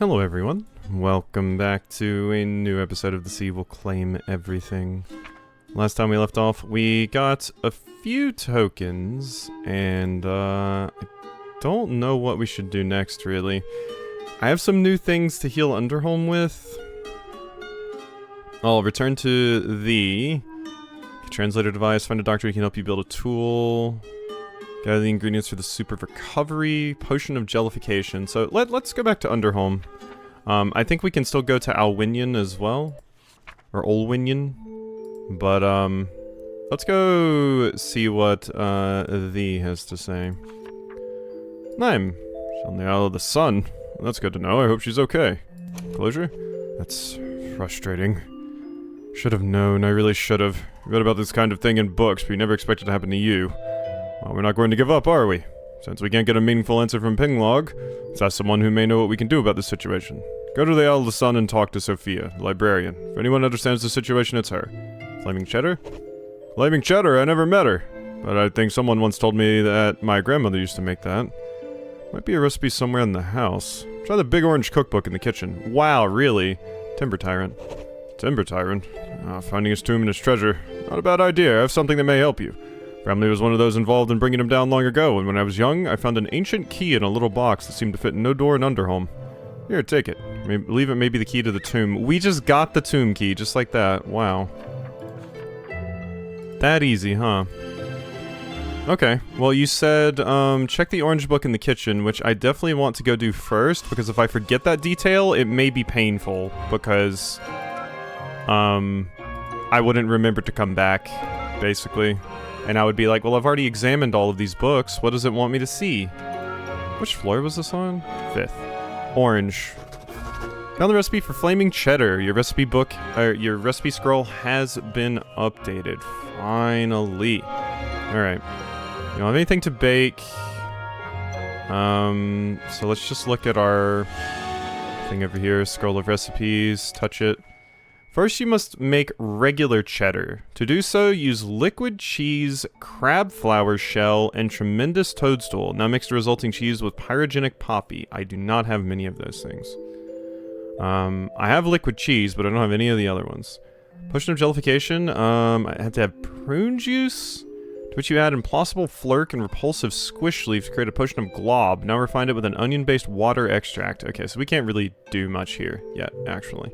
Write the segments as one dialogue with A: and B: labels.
A: Hello everyone, welcome back to a new episode of The Sea Will Claim Everything. Last time we left off, we got a few tokens, and I don't know what we should do next, really. I have some new things to heal Underholm with. I'll return to the translator device, find a doctor who can help you build a tool. Gather the ingredients for the soup of recovery, potion of jellification. So let's go back to Underholm. I think we can still go to Alwinion as well, or Olwinion. But let's go see what Thee has to say. Nime, she's on the Isle of the Sun. That's good to know. I hope she's okay. Closure? That's frustrating. Should have known. I really should have. Read about this kind of thing in books, but you never expect it to happen to you. Well, we're not going to give up, are we? Since we can't get a meaningful answer from Pinglog, let's ask someone who may know what we can do about this situation. Go to the Isle of the Sun and talk to Sophia, the librarian. If anyone understands the situation, it's her. Flaming Cheddar? Flaming Cheddar, I never met her. But I think someone once told me that my grandmother used to make that. Might be a recipe somewhere in the house. Try the Big Orange cookbook in the kitchen. Wow, really? Timber Tyrant. Timber Tyrant? Finding his tomb and his treasure. Not a bad idea. I have something that may help you. Family was one of those involved in bringing him down long ago, and when I was young, I found an ancient key in a little box that seemed to fit no door in Underholm. Here, take it. Believe it may be the key to the tomb. We just got the tomb key, just like that. Wow. That easy, huh? Okay, well you said, check the orange book in the kitchen, which I definitely want to go do first, because if I forget that detail, it may be painful, because, I wouldn't remember to come back, basically. And I would be like, well, I've already examined all of these books. What does it want me to see? Which floor was this on? 5th. Orange. Found the recipe for Flaming Cheddar. Your recipe book, your recipe scroll has been updated. Finally. Alright. You don't have anything to bake. So let's just look at our thing over here. Scroll of recipes. Touch it. First, you must make regular cheddar. To do so, use liquid cheese, crab flour shell, and tremendous toadstool. Now mix the resulting cheese with pyrogenic poppy. I do not have many of those things. I have liquid cheese, but I don't have any of the other ones. Potion of jellification. I have to have prune juice, to which you add impossible flirk and repulsive squish leaf to create a potion of glob. Now refine it with an onion-based water extract. Okay, so we can't really do much here yet, actually.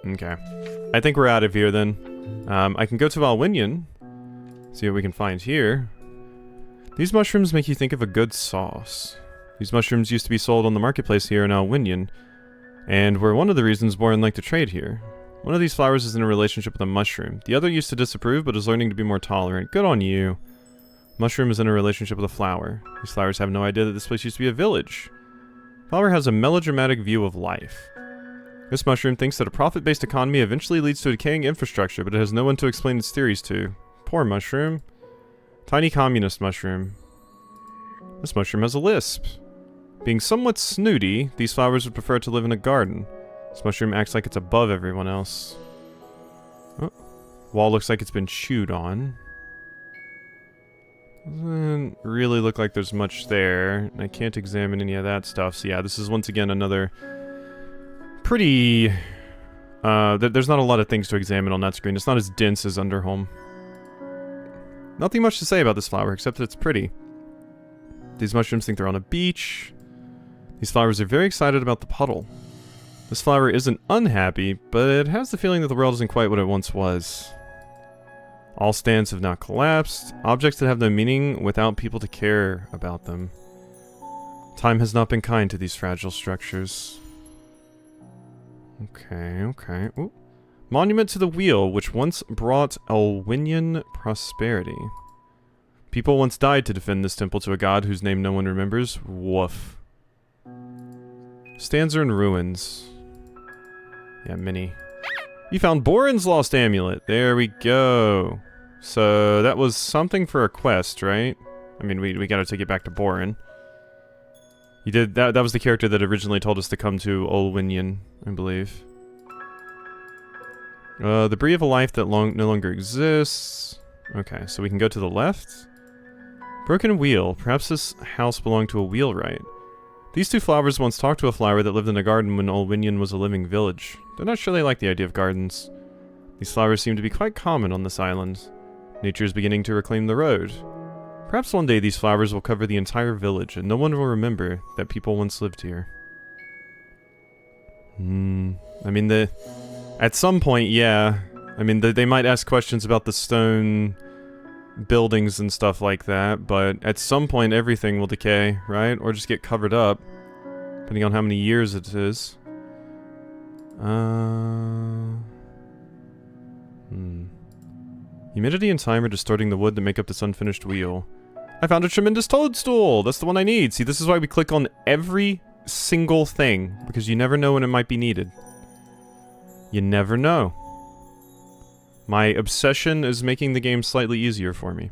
A: Okay. I think we're out of here then. I can go to Alwinion. See what we can find here. These mushrooms make you think of a good sauce. These mushrooms used to be sold on the marketplace here in Alwinion, and were one of the reasons Boren liked to trade here. One of these flowers is in a relationship with a mushroom. The other used to disapprove, but is learning to be more tolerant. Good on you. Mushroom is in a relationship with a flower. These flowers have no idea that this place used to be a village. Flower has a melodramatic view of life. This mushroom thinks that a profit-based economy eventually leads to a decaying infrastructure, but it has no one to explain its theories to. Poor mushroom. Tiny communist mushroom. This mushroom has a lisp. Being somewhat snooty, these flowers would prefer to live in a garden. This mushroom acts like it's above everyone else. Oh. Wall looks like it's been chewed on. Doesn't really look like there's much there. I can't examine any of that stuff. So yeah, this is once again another pretty... there's not a lot of things to examine on that screen. It's not as dense as Underholm. Nothing much to say about this flower, except that it's pretty. These mushrooms think they're on a beach. These flowers are very excited about the puddle. This flower isn't unhappy, but it has the feeling that the world isn't quite what it once was. All stands have now collapsed. Objects that have no meaning without people to care about them. Time has not been kind to these fragile structures. Okay, okay. Ooh. Monument to the Wheel, which once brought Alwinion prosperity. People once died to defend this temple to a god whose name no one remembers. Woof. Stands are in ruins. Yeah, many. You found Boren's lost amulet. There we go. So that was something for a quest, right? I mean, we gotta take it back to Boren. You did that. That was the character that originally told us to come to Olwinion, I believe. The Breath of a life that no longer exists. Okay, so we can go to the left. Broken wheel. Perhaps this house belonged to a wheelwright. These two flowers once talked to a flower that lived in a garden when Olwinion was a living village. They're not sure they like the idea of gardens. These flowers seem to be quite common on this island. Nature is beginning to reclaim the road. Perhaps one day these flowers will cover the entire village, and no one will remember that people once lived here. I mean, at some point, yeah. I mean, they might ask questions about the stone buildings and stuff like that, but at some point everything will decay, right? Or just get covered up, depending on how many years it is. Humidity and time are distorting the wood to make up this unfinished wheel. I found a tremendous toadstool! That's the one I need! See, this is why we click on every single thing, because you never know when it might be needed. You never know. My obsession is making the game slightly easier for me.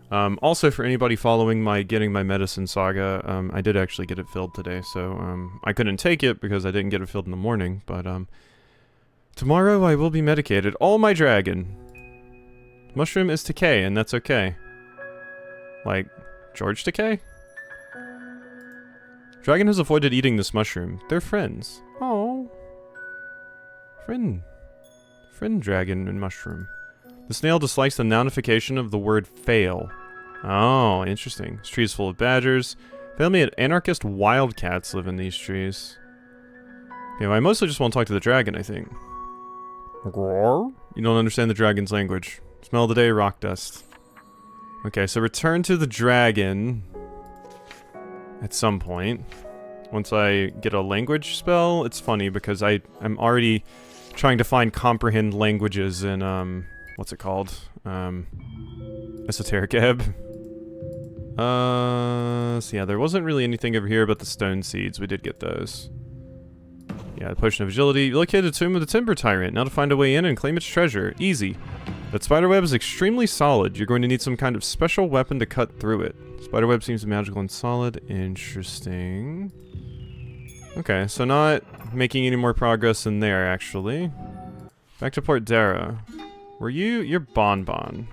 A: Also, for anybody following my getting my medicine saga, I did actually get it filled today, so I couldn't take it because I didn't get it filled in the morning, but tomorrow I will be medicated. Oh my dragon! Mushroom is Takei, and that's okay. Like, George Takei? Dragon has avoided eating this mushroom. They're friends. Oh. Friend dragon and mushroom. The snail dislikes the nounification of the word fail. Oh, interesting. This tree is full of badgers. Family of anarchist wildcats live in these trees. Okay, well, I mostly just want to talk to the dragon, I think. You don't understand the dragon's language. Smell of the day, rock dust. Okay, so return to the dragon at some point. Once I get a language spell, it's funny because I'm already trying to find comprehend languages in, what's it called? Esoteric Ebb. So yeah, there wasn't really anything over here about the stone seeds. We did get those. Yeah, the potion of agility. You located the tomb of the Timber Tyrant. Now to find a way in and claim its treasure. Easy. That spiderweb is extremely solid. You're going to need some kind of special weapon to cut through it. Spiderweb seems magical and solid. Interesting. Okay, so not making any more progress in there, actually. Back to Port Dara. You're Bonbon.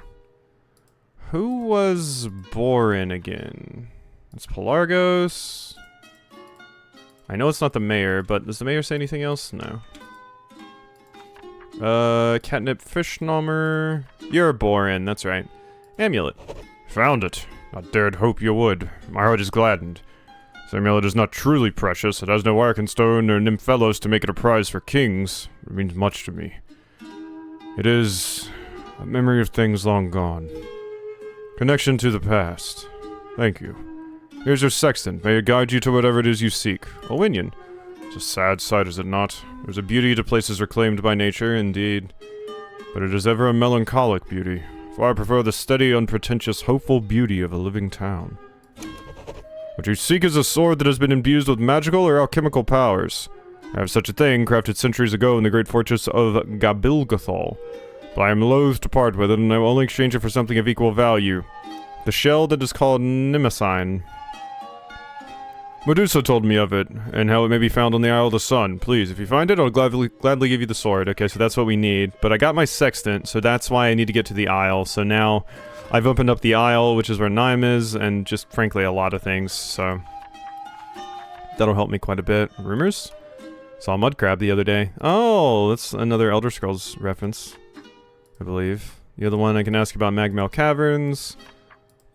A: Who was Borin again? It's Pelargos. I know it's not the mayor, but does the mayor say anything else? No. Catnip Fishnommer. You're Borin, that's right. Amulet. Found it. I dared hope you would. My heart is gladdened. This amulet is not truly precious. It has no Arkenstone or Nymphelos to make it a prize for kings. It means much to me. It is a memory of things long gone. Connection to the past. Thank you. Here's your sextant. May it guide you to whatever it is you seek. Olwinion. It's a sad sight, is it not? There's a beauty to places reclaimed by nature, indeed. But it is ever a melancholic beauty. For I prefer the steady, unpretentious, hopeful beauty of a living town. What you seek is a sword that has been imbued with magical or alchemical powers. I have such a thing, crafted centuries ago in the great fortress of Gabilgathol. But I am loath to part with it, and I will only exchange it for something of equal value. The shell that is called Nimacine. Medusa told me of it, and how it may be found on the Isle of the Sun. Please, if you find it, I'll gladly give you the sword. Okay, so that's what we need. But I got my sextant, so that's why I need to get to the Isle. So now, I've opened up the Isle, which is where Nime is, and just, frankly, a lot of things, so... that'll help me quite a bit. Rumors? Saw a mud crab the other day. Oh, that's another Elder Scrolls reference, I believe. The other one I can ask about Magmel Caverns.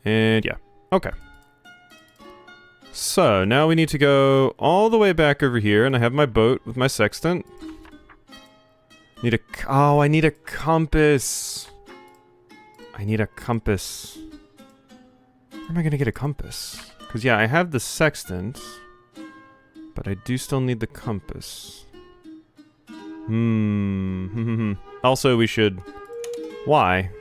A: And yeah, okay. So, now we need to go all the way back over here, and I have my boat with my sextant. Oh, I need a compass. I need a compass. Where am I gonna get a compass? Because, yeah, I have the sextant, but I do still need the compass. Also, we should... Why?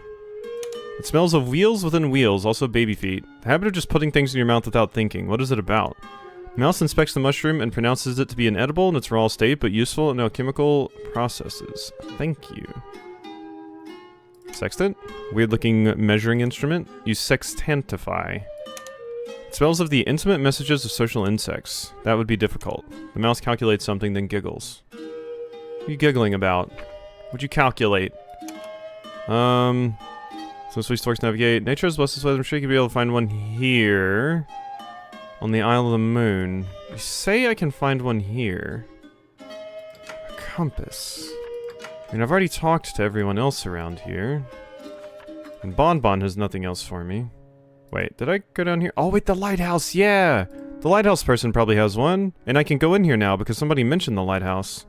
A: It smells of wheels within wheels, also baby feet. The habit of just putting things in your mouth without thinking. What is it about? Mouse inspects the mushroom and pronounces it to be inedible in its raw state, but useful in alchemical processes. Thank you. Sextant? Weird-looking measuring instrument. Use sextantify. It smells of the intimate messages of social insects. That would be difficult. The mouse calculates something, then giggles. What are you giggling about? What'd you calculate? So Since we storks navigate, nature has blessed us with, I'm sure you could be able to find one here. On the Isle of the Moon. You say I can find one here. A compass. I mean, I've already talked to everyone else around here. And Bonbon has nothing else for me. Wait, did I go down here? Oh, wait, the lighthouse, yeah! The lighthouse person probably has one. And I can go in here now because somebody mentioned the lighthouse.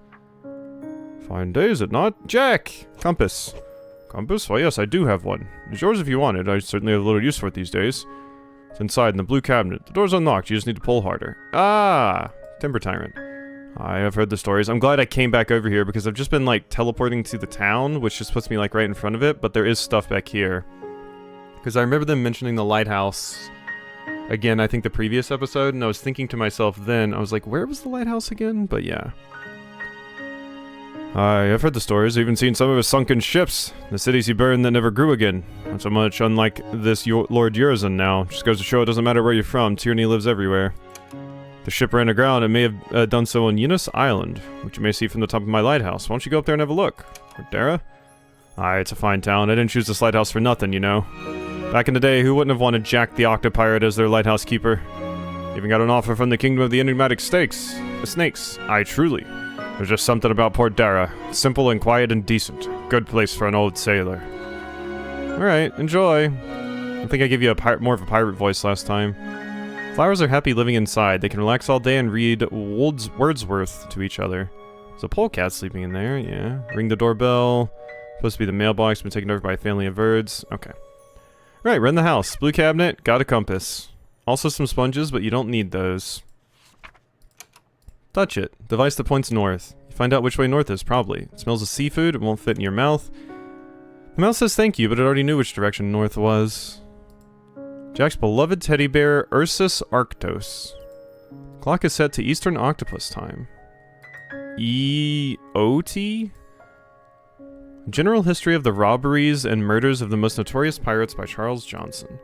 A: Fine day, is it not? Jack! Compass. Compass? Why, yes, I do have one. It's yours if you want it. I certainly have a little use for it these days. It's inside in the blue cabinet. The door's unlocked. You just need to pull harder. Ah! Timber Tyrant. I have heard the stories. I'm glad I came back over here because I've just been, like, teleporting to the town, which just puts me, like, right in front of it, but there is stuff back here. Because I remember them mentioning the lighthouse again, I think the previous episode, and I was thinking to myself then, I was like, where was the lighthouse again? But yeah. I have heard the stories, I've even seen some of his sunken ships. The cities he burned that never grew again. Not so much unlike this Lord Urizen now. Just goes to show it doesn't matter where you're from, tyranny lives everywhere. The ship ran aground and may have done so on Eunice Island, which you may see from the top of my lighthouse. Why don't you go up there and have a look? Dara? Aye, it's a fine town. I didn't choose this lighthouse for nothing, you know. Back in the day, who wouldn't have wanted Jack the Octopirate as their lighthouse keeper? Even got an offer from the Kingdom of the Enigmatic Snakes. Aye, truly. There's just something about Port Dara. Simple and quiet and decent. Good place for an old sailor. Alright, enjoy. I think I gave you more of a pirate voice last time. Flowers are happy living inside. They can relax all day and read Wordsworth to each other. There's a polecat sleeping in there, yeah. Ring the doorbell. Supposed to be the mailbox, been taken over by a family of birds. Okay. Right, we're in the house. Blue cabinet, got a compass. Also some sponges, but you don't need those. Touch it. Device that points north. You find out which way north is, probably. It smells of seafood, it won't fit in your mouth. The mouse says thank you, but it already knew which direction north was. Jack's beloved teddy bear, Ursus Arctos. Clock is set to Eastern Octopus time. EOT? General History of the Robberies and Murders of the Most Notorious Pirates by Charles Johnson.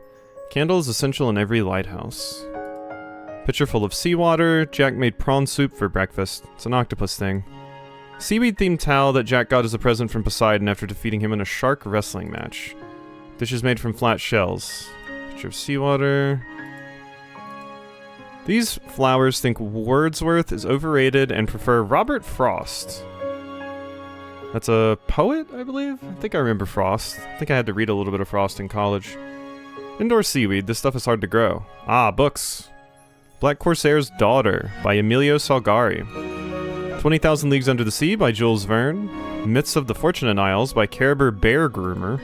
A: Candle is essential in every lighthouse. Pitcher full of seawater. Jack made prawn soup for breakfast. It's an octopus thing. Seaweed-themed towel that Jack got as a present from Poseidon after defeating him in a shark wrestling match. Dishes made from flat shells. Pitcher of seawater. These flowers think Wordsworth is overrated and prefer Robert Frost. That's a poet, I believe? I think I remember Frost. I think I had to read a little bit of Frost in college. Indoor seaweed. This stuff is hard to grow. Ah, books. Black Corsair's Daughter by Emilio Salgari. 20,000 Leagues Under the Sea by Jules Verne. Myths of the Fortunate Isles by Caribou Bear Groomer.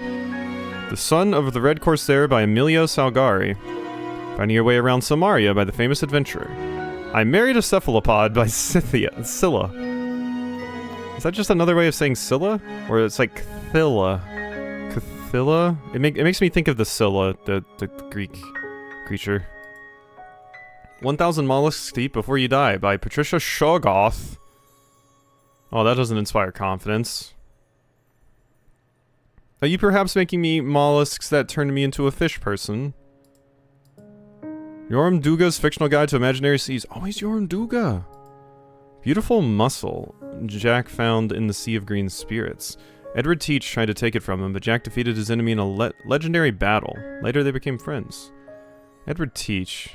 A: The Son of the Red Corsair by Emilio Salgari. Finding Your Way Around Samaria by the Famous Adventurer. I Married a Cephalopod by Scylla. Is that just another way of saying Scylla? Or it's like Cathilla? Cathilla? It makes me think of the Scylla, the Greek creature. 1,000 Mollusks Deep Before You Die by Patricia Shoggoth. Oh, that doesn't inspire confidence. Are you perhaps making me mollusks that turned me into a fish person? Yoram Duga's Fictional Guide to Imaginary Seas. Oh, he's Yoram Duga. Beautiful mussel Jack found in the Sea of Green Spirits. Edward Teach tried to take it from him, but Jack defeated his enemy in a legendary battle. Later they became friends. Edward Teach.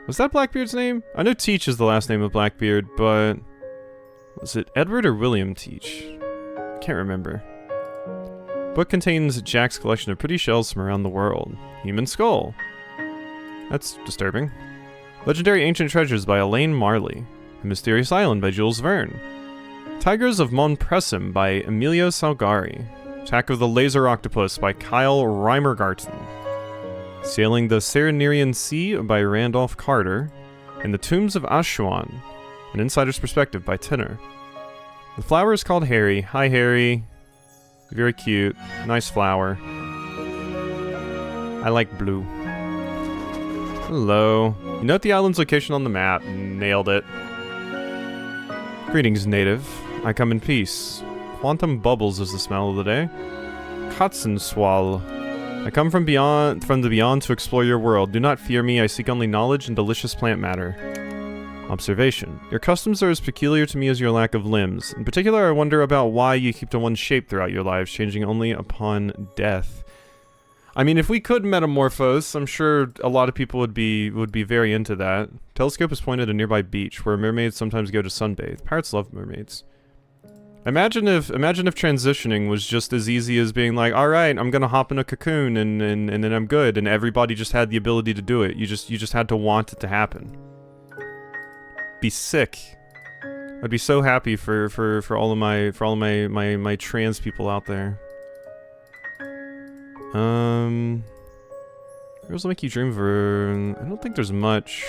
A: Was that Blackbeard's name? I know Teach is the last name of Blackbeard, but... was it Edward or William Teach? Can't remember. Book contains Jack's collection of pretty shells from around the world. Human skull. That's disturbing. Legendary Ancient Treasures by Elaine Marley. A Mysterious Island by Jules Verne. Tigers of Monpresum by Emilio Salgari. Attack of the Laser Octopus by Kyle Reimergarten. Sailing the Serenerian Sea by Randolph Carter. And The Tombs of Ashuan, An Insider's Perspective by Tenor. The flower is called Harry. Hi, Harry. Very cute. Nice flower. I like blue. Hello. You note the island's location on the map. Nailed it. Greetings, native. I come in peace. Quantum bubbles is the smell of the day. Katzenswall. I come from the beyond to explore your world. Do not fear me, I seek only knowledge and delicious plant matter. Observation. Your customs are as peculiar to me as your lack of limbs. In particular, I wonder about why you keep to one shape throughout your lives, changing only upon death. I mean, if we could metamorphose, I'm sure a lot of people would be very into that. Telescope is pointed at a nearby beach where mermaids sometimes go to sunbathe. Pirates love mermaids. Imagine if transitioning was just as easy as being like, all right, I'm gonna hop in a cocoon and then I'm good, and everybody just had the ability to do it. You just had to want it to happen. Be sick. I'd be so happy for all of my trans people out there. Girls will make you dream of her. I don't think there's much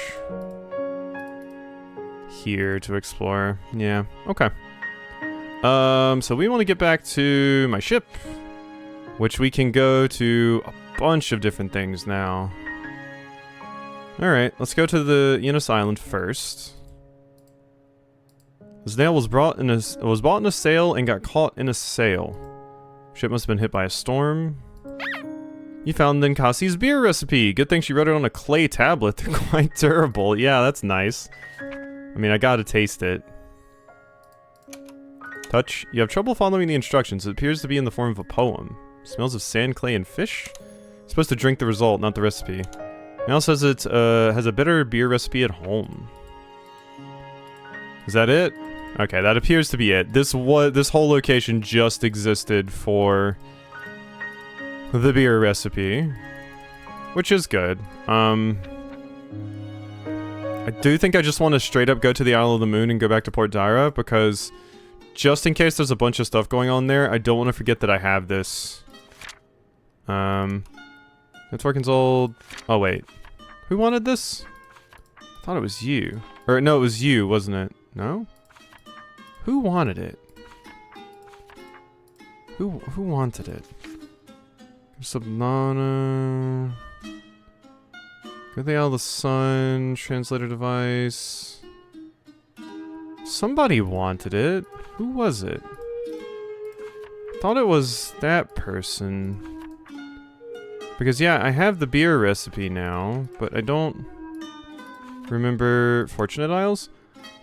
A: here to explore. Yeah, okay. So we want to get back to my ship, which we can go to a bunch of different things now. Alright, let's go to the Enos Island first. This nail was bought in a sail and got caught in a sail. Ship must have been hit by a storm. You found Ninkasi's beer recipe. Good thing she wrote it on a clay tablet. They're quite durable. Yeah, that's nice. I mean, I gotta taste it. Touch. You have trouble following the instructions. It appears to be in the form of a poem. Smells of sand, clay, and fish? You're supposed to drink the result, not the recipe. It also says it has a bitter beer recipe at home. Is that it? Okay, that appears to be it. This whole location just existed for the beer recipe, which is good. I do think I just want to straight up go to the Isle of the Moon and go back to Port Dara, because just in case there's a bunch of stuff going on there, I don't want to forget that I have this. Twerkin's old... Oh, wait. Who wanted this? I thought it was you. Or, no, it was you, wasn't it? No? Who wanted it? Who wanted it? Subnana... Go to the Isle of the Sun, translator device... Somebody wanted it. Who was it? I thought it was that person. Because yeah, I have the beer recipe now, but I don't remember Fortunate Isles?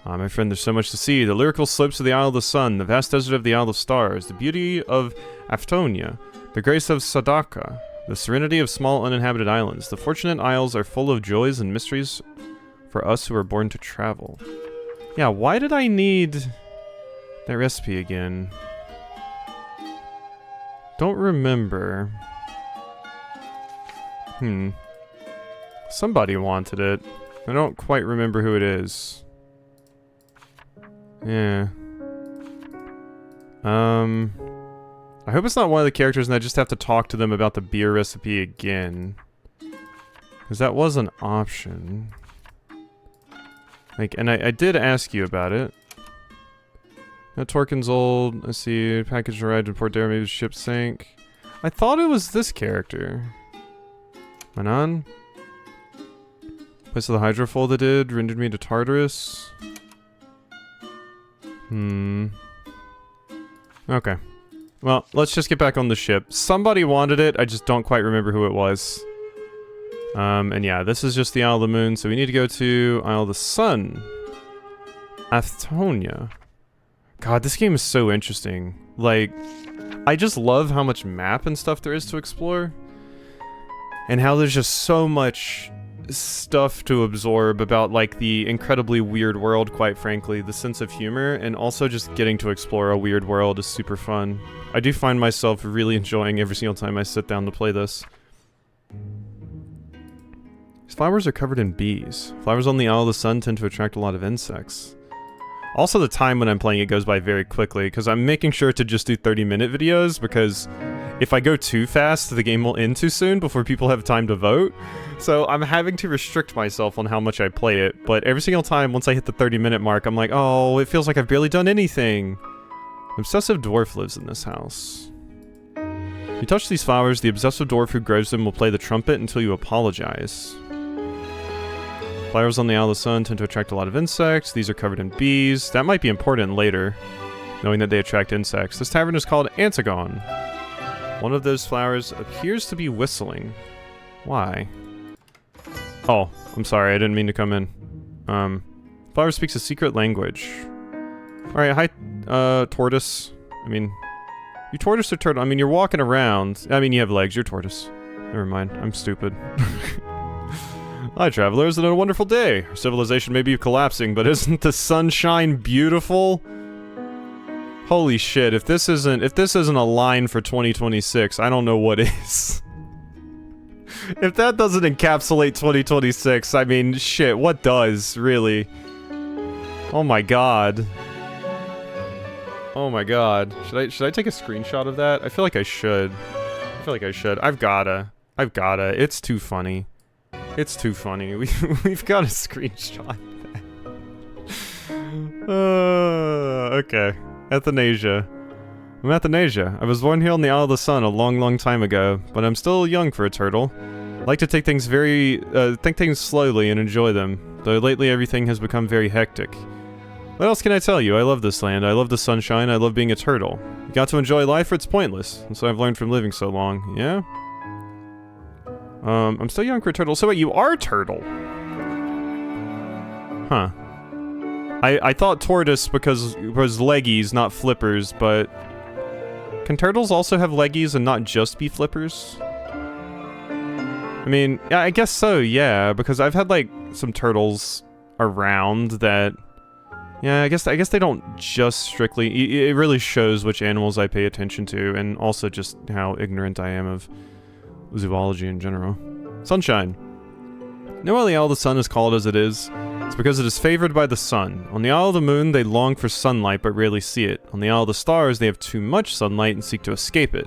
A: Ah, my friend, there's so much to see. The lyrical slopes of the Isle of the Sun, the vast desert of the Isle of Stars, the beauty of Aftonia, the grace of Sadaka, the serenity of small uninhabited islands. The Fortunate Isles are full of joys and mysteries for us who are born to travel. Yeah, why did I need that recipe again? Don't remember. Somebody wanted it. I don't quite remember who it is. Yeah. I hope it's not one of the characters and I just have to talk to them about the beer recipe again. Because that was an option. Like, and I did ask you about it. Now Twerkin's old. I see. Package arrived in Port Dara. Maybe the ship sank. I thought it was this character. Manan? Place of the hydrofoil that did. Rendered me to Tartarus. Okay. Well, let's just get back on the ship. Somebody wanted it. I just don't quite remember who it was. And yeah, this is just the Isle of the Moon, so we need to go to Isle of the Sun. Aftonia. God, this game is so interesting. Like, I just love how much map and stuff there is to explore. And how there's just so much stuff to absorb about, like, the incredibly weird world, quite frankly. The sense of humor, and also just getting to explore a weird world is super fun. I do find myself really enjoying every single time I sit down to play this. These flowers are covered in bees. Flowers on the Isle of the Sun tend to attract a lot of insects. Also, the time when I'm playing it goes by very quickly, because I'm making sure to just do 30-minute videos, because if I go too fast, the game will end too soon before people have time to vote. So I'm having to restrict myself on how much I play it, but every single time, once I hit the 30-minute mark, I'm like, oh, it feels like I've barely done anything. An obsessive dwarf lives in this house. You touch these flowers, the obsessive dwarf who grows them will play the trumpet until you apologize. Flowers on the Isle of the Sun tend to attract a lot of insects. These are covered in bees. That might be important later, knowing that they attract insects. This tavern is called Antigone. One of those flowers appears to be whistling. Why? Oh, I'm sorry, I didn't mean to come in. Flower speaks a secret language. Alright, hi, tortoise. I mean, you tortoise or turtle? I mean, you're walking around. I mean, you have legs, you're tortoise. Never mind, I'm stupid. Hi, travelers, and a wonderful day. Our civilization may be collapsing, but isn't the sunshine beautiful? Holy shit, if this isn't a line for 2026, I don't know what is. If that doesn't encapsulate 2026, I mean, shit, what does, really? Oh my god. Oh my god. Should I take a screenshot of that? I feel like I should. I've gotta. It's too funny. It's too funny. We've got a screenshot that. Okay. Athanasia. I'm Athanasia. I was born here on the Isle of the Sun a long, long time ago, but I'm still young for a turtle. I like to take things think things slowly and enjoy them, though lately everything has become very hectic. What else can I tell you? I love this land, I love the sunshine, I love being a turtle. You got to enjoy life or it's pointless, and so I've learned from living so long, yeah? I'm still young for a turtle, so wait, you are a turtle? Huh. I thought tortoise because it was leggies, not flippers, but... Can turtles also have leggies and not just be flippers? I mean, yeah, I guess so, yeah, because I've had, like, some turtles around that... Yeah, I guess they don't just strictly... It really shows which animals I pay attention to, and also just how ignorant I am of zoology in general. Sunshine. You know why the Isle of the Sun is called as it is? It's because it is favored by the sun. On the Isle of the Moon, they long for sunlight but rarely see it. On the Isle of the Stars, they have too much sunlight and seek to escape it.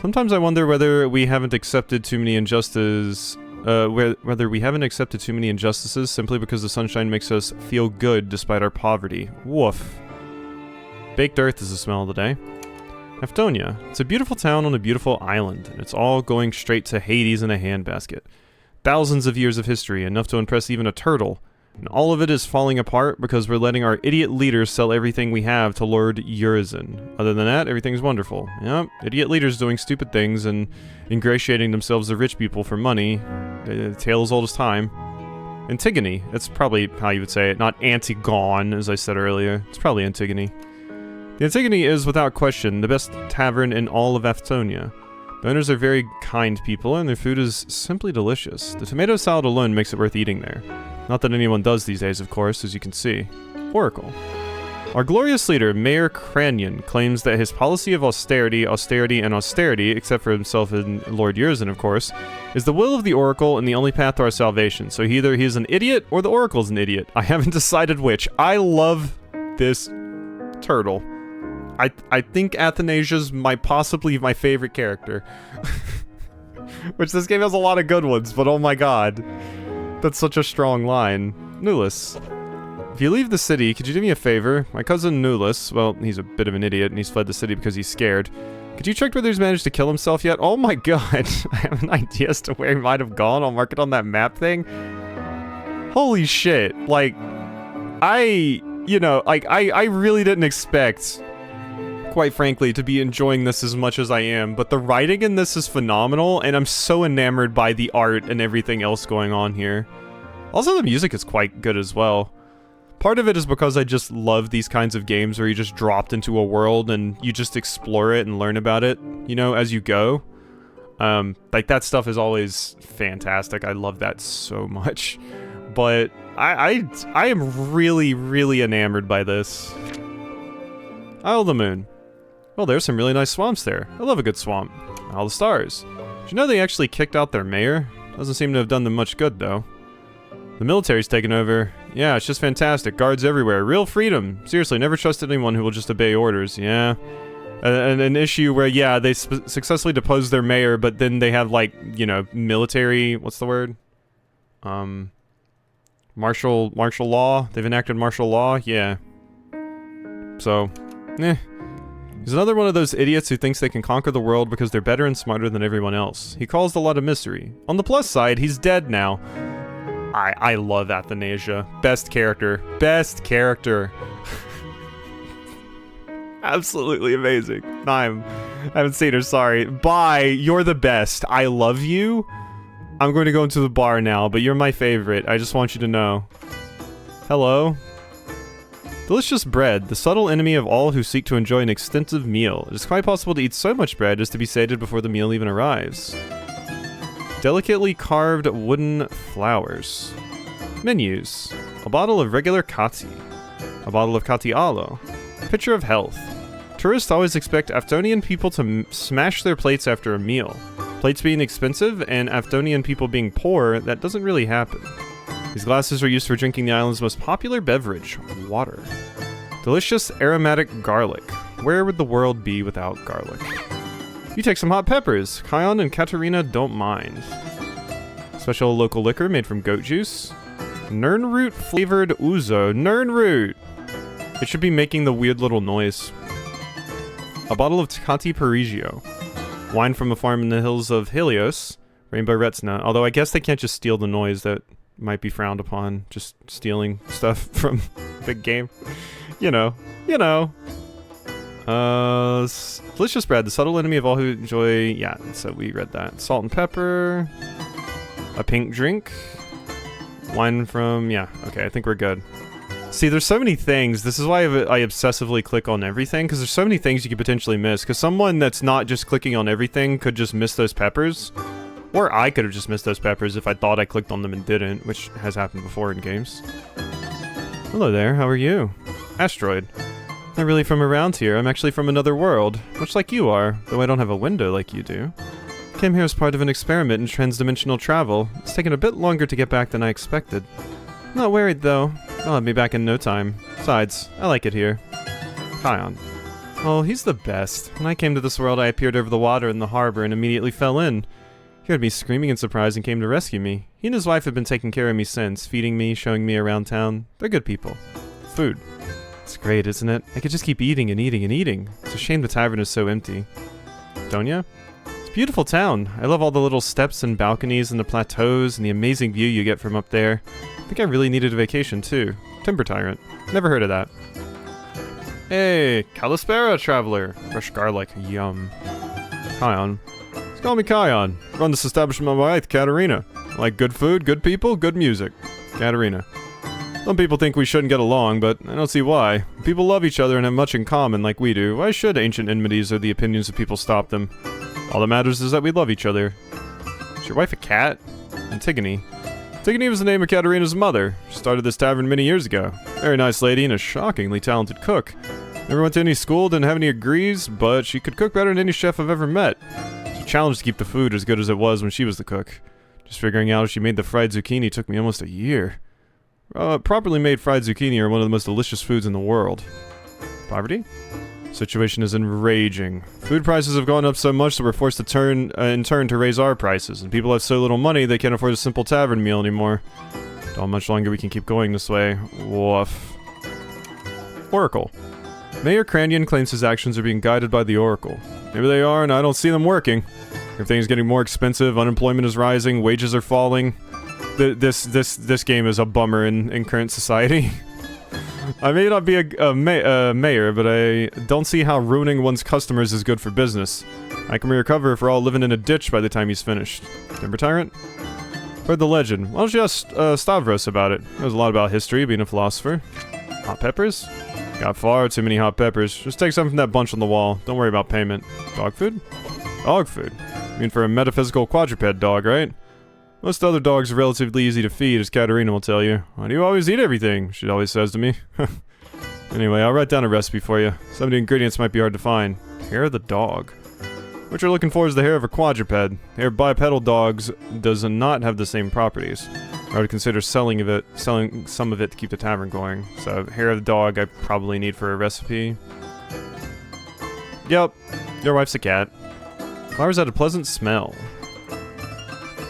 A: Sometimes I wonder whether we haven't accepted too many injustices... whether we haven't accepted too many injustices simply because the sunshine makes us feel good despite our poverty. Woof. Baked earth is the smell of the day. Aftonia. It's a beautiful town on a beautiful island, and it's all going straight to Hades in a handbasket. Thousands of years of history, enough to impress even a turtle. And all of it is falling apart because we're letting our idiot leaders sell everything we have to Lord Urizen. Other than that, everything's wonderful. Yep, idiot leaders doing stupid things and ingratiating themselves to rich people for money. Tale as old as time. Antigone, that's probably how you would say it, not Antigone, as I said earlier. It's probably Antigone. The Antigone is, without question, the best tavern in all of Aftonia. The owners are very kind people, and their food is simply delicious. The tomato salad alone makes it worth eating there. Not that anyone does these days, of course, as you can see. Oracle. Our glorious leader, Mayor Cranion, claims that his policy of austerity, except for himself and Lord Urizen, of course, is the will of the Oracle and the only path to our salvation. So either he's an idiot or the Oracle's an idiot. I haven't decided which. I love this turtle. I think Athanasia's possibly my favorite character. Which this game has a lot of good ones, but oh my god. That's such a strong line. Nulus. If you leave the city, could you do me a favor? My cousin Nulus, well, he's a bit of an idiot and he's fled the city because he's scared. Could you check whether he's managed to kill himself yet? Oh my god. I have an idea as to where he might have gone. I'll mark it on that map thing. Holy shit. Like, I really didn't expect, quite frankly, to be enjoying this as much as I am, but the writing in this is phenomenal, and I'm so enamored by the art and everything else going on here. Also, the music is quite good as well. Part of it is because I just love these kinds of games where you just dropped into a world and you just explore it and learn about it, you know, as you go. Like, that stuff is always fantastic. I love that so much. But I am really, really enamored by this. Isle of the Moon. Well, there's some really nice swamps there. I love a good swamp. Isle of the Stars. Did you know they actually kicked out their mayor? Doesn't seem to have done them much good, though. The military's taken over. Yeah, it's just fantastic. Guards everywhere. Real freedom. Seriously, never trust anyone who will just obey orders. Yeah. An issue where, yeah, they successfully deposed their mayor, but then they have, like, you know, military... What's the word? Martial law? They've enacted martial law? Yeah. So, He's another one of those idiots who thinks they can conquer the world because they're better and smarter than everyone else. He caused a lot of misery. On the plus side, he's dead now. I love Athanasia. Best character. Best character. Absolutely amazing. I haven't seen her, sorry. Bye, you're the best. I love you. I'm going to go into the bar now, but you're my favorite. I just want you to know. Hello? Delicious bread, the subtle enemy of all who seek to enjoy an extensive meal. It is quite possible to eat so much bread as to be sated before the meal even arrives. Delicately carved wooden flowers. Menus. A bottle of regular kati. A bottle of kati alo. Pitcher of health. Tourists always expect Aftonian people to smash their plates after a meal. Plates being expensive and Aftonian people being poor, that doesn't really happen. These glasses are used for drinking the island's most popular beverage, water. Delicious aromatic garlic. Where would the world be without garlic? You take some hot peppers. Kion and Katarina don't mind. Special local liquor made from goat juice. Nernroot flavored ouzo. Nernroot! It should be making the weird little noise. A bottle of Tecate Parigio. Wine from a farm in the hills of Helios. Rainbow Retina. Although I guess they can't just steal the noise. That might be frowned upon. Just stealing stuff from the game. You know. Delicious bread, the subtle enemy of all who enjoy... Yeah, so we read that. Salt and pepper. A pink drink. Wine from... Yeah, okay, I think we're good. See, there's so many things. This is why I obsessively click on everything, because there's so many things you could potentially miss. Because someone that's not just clicking on everything could just miss those peppers. Or I could have just missed those peppers if I thought I clicked on them and didn't, which has happened before in games. Hello there, how are you? Asteroid. Not really from around here, I'm actually from another world, much like you are, though I don't have a window like you do. Came here as part of an experiment in transdimensional travel. It's taken a bit longer to get back than I expected. Not worried though, I'll have me back in no time. Besides, I like it here. Kion. Oh, he's the best. When I came to this world I appeared over the water in the harbor and immediately fell in. He heard me screaming in surprise and came to rescue me. He and his wife have been taking care of me since, feeding me, showing me around town. They're good people. Food. It's great, isn't it? I could just keep eating and eating and eating. It's a shame the tavern is so empty. Donia? It's a beautiful town. I love all the little steps and balconies and the plateaus and the amazing view you get from up there. I think I really needed a vacation too. Timber Tyrant. Never heard of that. Hey, Kalispera, traveler. Fresh garlic. Yum. Kion. Just call me Kion. Run this establishment with my wife, Katarina. I like good food, good people, good music. Katarina. Some people think we shouldn't get along, but I don't see why. People love each other and have much in common like we do. Why should ancient enmities or the opinions of people stop them? All that matters is that we love each other. Is your wife a cat? Antigone. Antigone was the name of Katarina's mother. She started this tavern many years ago. Very nice lady and a shockingly talented cook. Never went to any school, didn't have any degrees, but she could cook better than any chef I've ever met. It's a challenge to keep the food as good as it was when she was the cook. Just figuring out how she made the fried zucchini took me almost a year. Properly made fried zucchini are one of the most delicious foods in the world. Poverty? Situation is enraging. Food prices have gone up so much that we're forced to in turn to raise our prices, and people have so little money they can't afford a simple tavern meal anymore. Don't know how much longer we can keep going this way. Woof. Oracle. Mayor Crandian claims his actions are being guided by the Oracle. Maybe they are, and I don't see them working. Everything's getting more expensive, unemployment is rising, wages are falling. This game is a bummer in current society. I may not be a mayor, but I don't see how ruining one's customers is good for business. I can recover if we're all living in a ditch by the time he's finished. Timber Tyrant? Heard the legend. Why don't you ask Stavros about it? Knows a lot about history, being a philosopher. Hot peppers? Got far too many hot peppers. Just take some from that bunch on the wall. Don't worry about payment. Dog food? Dog food? I mean for a metaphysical quadruped dog, right? Most other dogs are relatively easy to feed, as Katarina will tell you. Why do you always eat everything? She always says to me. Anyway, I'll write down a recipe for you. Some of the ingredients might be hard to find. Hair of the dog. What you're looking for is the hair of a quadruped. Hair of bipedal dogs does not have the same properties. I would consider selling some of it to keep the tavern going. So, hair of the dog I probably need for a recipe. Yep, your wife's a cat. Flowers had a pleasant smell.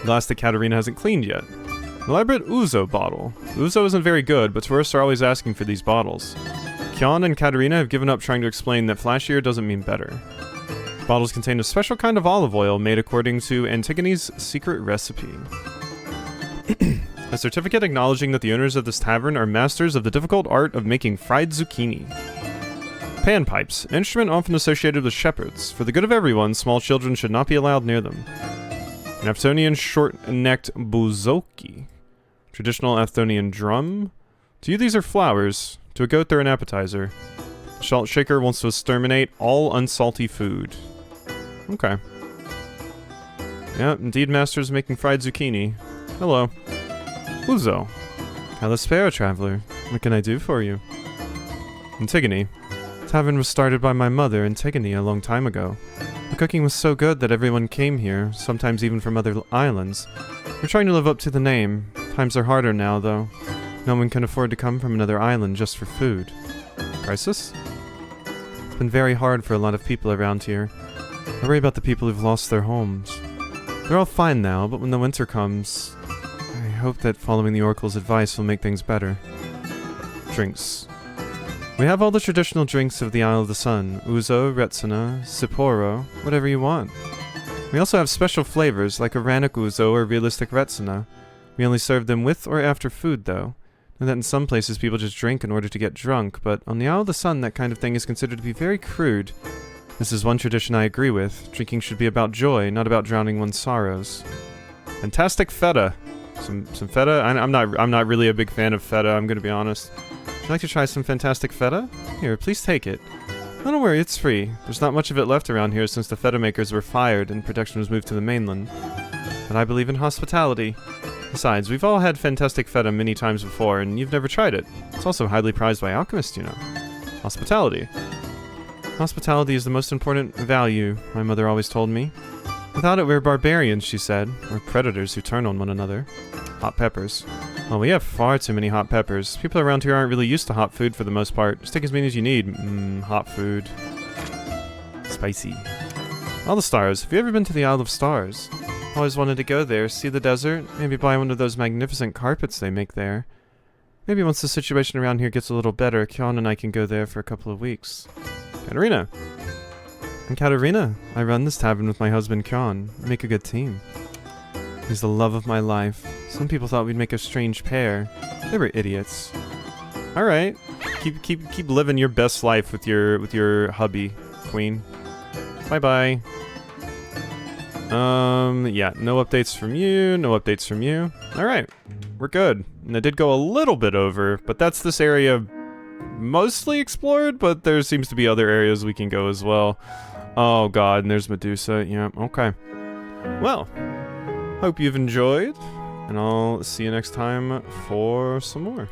A: Glass that Katarina hasn't cleaned yet. An elaborate ouzo bottle. Ouzo isn't very good, but tourists are always asking for these bottles. Kion and Katarina have given up trying to explain that flashier doesn't mean better. Bottles contain a special kind of olive oil made according to Antigone's secret recipe. A certificate acknowledging that the owners of this tavern are masters of the difficult art of making fried zucchini. Panpipes, an instrument often associated with shepherds. For the good of everyone, small children should not be allowed near them. An Aftonian short-necked bouzouki. Traditional Aftonian drum. To you these are flowers. To a goat they're an appetizer. The Salt Shaker wants to exterminate all unsalty food. Okay. Yeah, indeed, Master's making fried zucchini. Hello. Uzo. Kalispera, traveler. What can I do for you? Antigone. Tavern was started by my mother, Antigone, a long time ago. The cooking was so good that everyone came here, sometimes even from other islands. We're trying to live up to the name. Times are harder now, though. No one can afford to come from another island just for food. Crisis? It's been very hard for a lot of people around here. I worry about the people who've lost their homes. They're all fine now, but when the winter comes, I hope that following the Oracle's advice will make things better. Drinks. We have all the traditional drinks of the Isle of the Sun. Ouzo, Retsina, Sapporo, whatever you want. We also have special flavors, like Iranic Ouzo or Realistic Retsina. We only serve them with or after food, though. And that in some places people just drink in order to get drunk, but on the Isle of the Sun that kind of thing is considered to be very crude. This is one tradition I agree with. Drinking should be about joy, not about drowning one's sorrows. Fantastic feta. Some feta? I'm not really a big fan of feta, I'm gonna be honest. Would you like to try some fantastic feta? Here, please take it. Oh, don't worry, it's free. There's not much of it left around here since the feta makers were fired and production was moved to the mainland. But I believe in hospitality. Besides, we've all had fantastic feta many times before, and you've never tried it. It's also highly prized by alchemists, you know. Hospitality. Hospitality is the most important value, my mother always told me. Without it, we're barbarians, she said. We're predators who turn on one another. Hot peppers. Oh, we have far too many hot peppers. People around here aren't really used to hot food for the most part. Just take as many as you need. Hot food. Spicy. All the stars. Have you ever been to the Isle of Stars? Always wanted to go there, see the desert, maybe buy one of those magnificent carpets they make there. Maybe once the situation around here gets a little better, Kyon and I can go there for a couple of weeks. Katarina. I'm Katarina. I run this tavern with my husband Kyon. We make a good team. He's the love of my life. Some people thought we'd make a strange pair. They were idiots. Alright. Keep living your best life with your hubby, Queen. Bye-bye. Yeah, no updates from you, no updates from you. Alright, we're good. And I did go a little bit over, but that's this area mostly explored, but there seems to be other areas we can go as well. Oh god, and there's Medusa. Yeah, okay. Well, hope you've enjoyed, and I'll see you next time for some more.